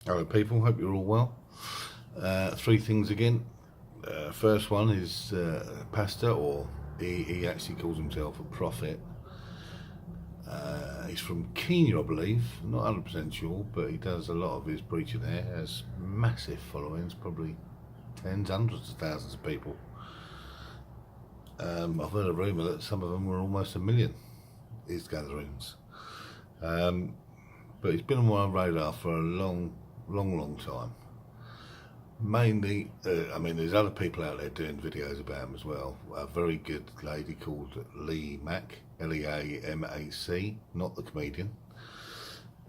Hello people, hope you're all well. Three things again. First one is pastor, or he actually calls himself a prophet. He's from Kenya, I believe, not 100% sure, but he does a lot of his preaching there, has massive followings, probably tens, hundreds of thousands of people. I've heard a rumour that some of them were almost 1 million, his gatherings. But he's been on my radar for a long time. Mainly, there's other people out there doing videos about him as well. A very good lady called Lee Mack, Leamac, not the comedian.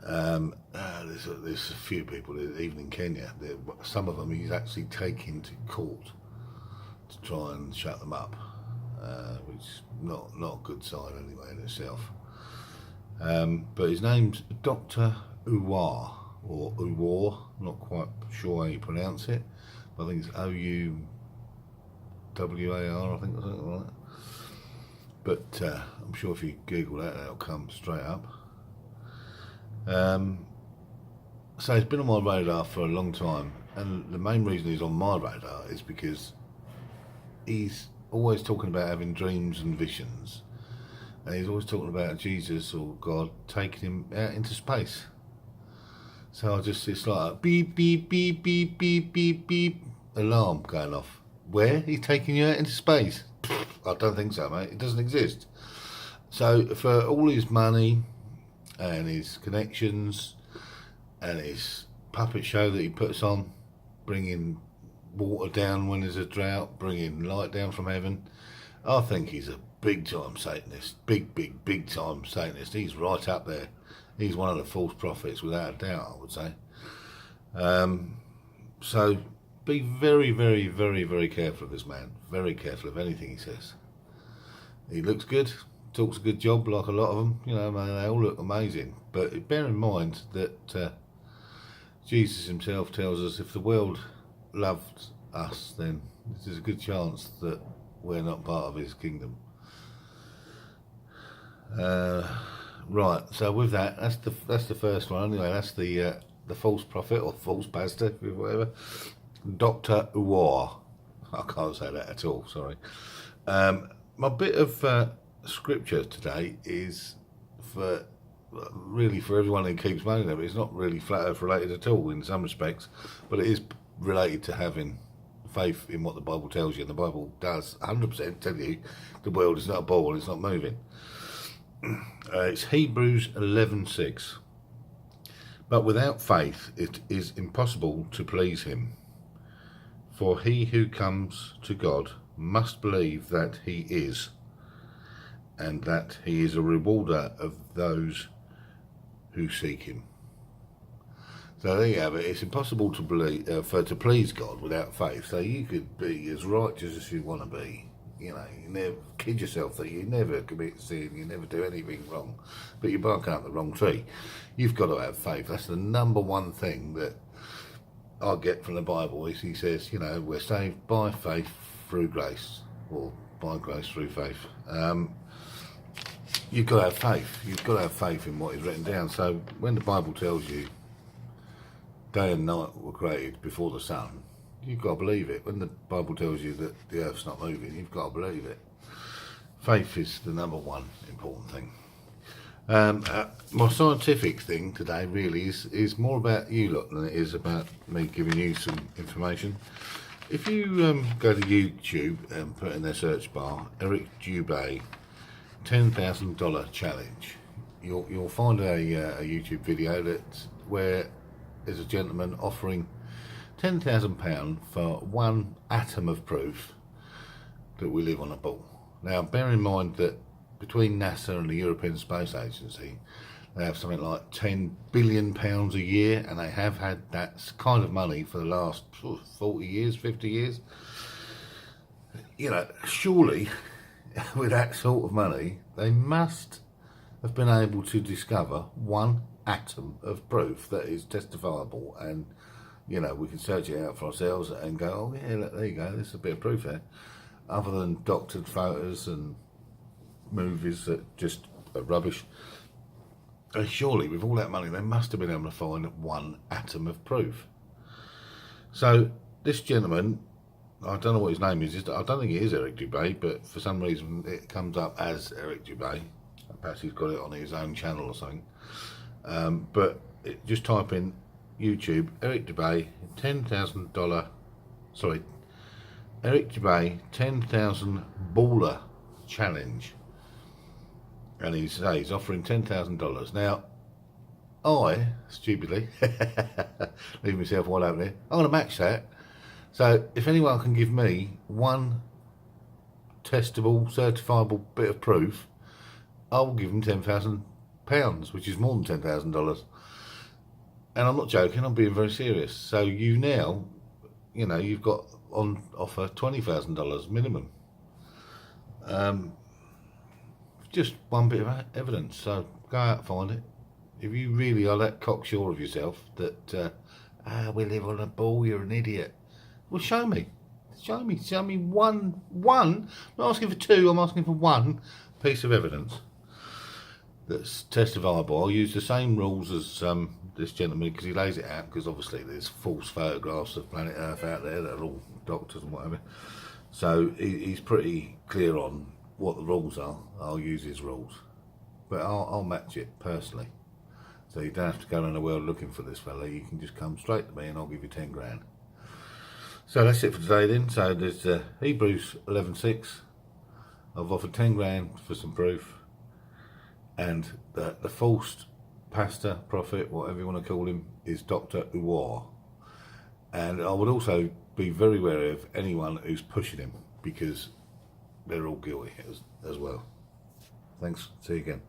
There's a few people, even in Kenya. Some of them he's actually taken to court to try and shut them up, which is not a good sign anyway in itself. But his name's Dr. Owuor, or Owuor, not quite sure how you pronounce it, but I think it's Ouwar, I think, or something like that. But I'm sure if you Google that, that'll come straight up. So he's been on my radar for a long time, and the main reason he's on my radar is because he's always talking about having dreams and visions. And he's always talking about Jesus or God taking him out into space. So it's like a beep, beep, beep, beep, beep, beep, beep, alarm going off. Where? He's taking you out into space? I don't think so, mate. It doesn't exist. So for all his money and his connections and his puppet show that he puts on, bringing water down when there's a drought, bringing light down from heaven, I think he's a big-time Satanist. Big time Satanist. He's right up there. He's one of the false prophets, without a doubt, I would say. So be very careful of this man. Very careful of anything he says. He looks good, talks a good job, like a lot of them. You know, man, they all look amazing. But bear in mind that Jesus himself tells us if the world loved us, then there's a good chance that we're not part of his kingdom. Right, so with that, that's the first one. Anyway, that's the false prophet or false pastor, whatever. Dr. Owuor. I can't say that at all. Sorry. My bit of scripture today is for everyone who keeps moaning it. It's not really flat earth related at all in some respects, but it is related to having faith in what the Bible tells you, and the Bible does 100% tell you the world is not a ball, it's not moving. It's Hebrews 11:6. But without faith it is impossible to please him. For he who comes to God must believe that he is, and that he is a rewarder of those who seek him. So there you have it. It's impossible to believe to please God without faith. So you could be as righteous as you want to be. You know, you never kid yourself that you never commit sin, you never do anything wrong, but you're barking up the wrong tree. You've got to have faith. That's the number one thing that I get from the Bible. Is he says, you know, we're saved by faith through grace, or by grace through faith. You've got to have faith. You've got to have faith in what is written down. So when the Bible tells you day and night were created before the sun, you've got to believe it. When the Bible tells you that the earth's not moving, you've got to believe it. Faith is the number one important thing. My scientific thing today really is more about you lot than it is about me giving you some information. If you go to YouTube and put in their search bar Eric Dubay $10,000 challenge, you'll find a YouTube video where there's a gentleman offering £10,000 for one atom of proof that we live on a ball. Now, bear in mind that between NASA and the European Space Agency, they have something like £10 billion a year, and they have had that kind of money for the last 40 years, 50 years. You know, surely with that sort of money, they must have been able to discover one atom of proof that is testifiable, and you know, we can search it out for ourselves and go, oh yeah, look, there you go, there's a bit of proof there, other than doctored photos and movies that just are rubbish. Surely, with all that money, they must have been able to find one atom of proof. So this gentleman, I don't know what his name is. I don't think it is Eric Dubé, but for some reason it comes up as Eric Dubé. Perhaps he's got it on his own channel or something. But just type in YouTube Eric Dubé $10,000. Sorry, Eric Dubé 10,000 baller challenge, and he's offering $10,000. Now, I stupidly leave myself wide open here. I'm going to match that. So if anyone can give me one testable, certifiable bit of proof, I'll give them £10,000, which is more than $10,000. And I'm not joking, I'm being very serious. So you now, you've got on offer $20,000 minimum. Just one bit of evidence. So go out and find it. If you really are that cocksure of yourself that we live on a ball, you're an idiot. Well, show me one. I'm not asking for two. I'm asking for one piece of evidence that's testifiable. I'll use the same rules as this gentleman, because he lays it out, because obviously there's false photographs of planet Earth out there that are all doctors and whatever. So he's pretty clear on what the rules are. I'll use his rules, but I'll match it personally. So you don't have to go around the world looking for this fella. You can just come straight to me and I'll give you 10 grand. So that's it for today then. So there's Hebrews 11:6. I've offered 10 grand for some proof. And the false pastor, prophet, whatever you want to call him, is Dr. Owuor. And I would also be very wary of anyone who's pushing him, because they're all guilty as well. Thanks. See you again.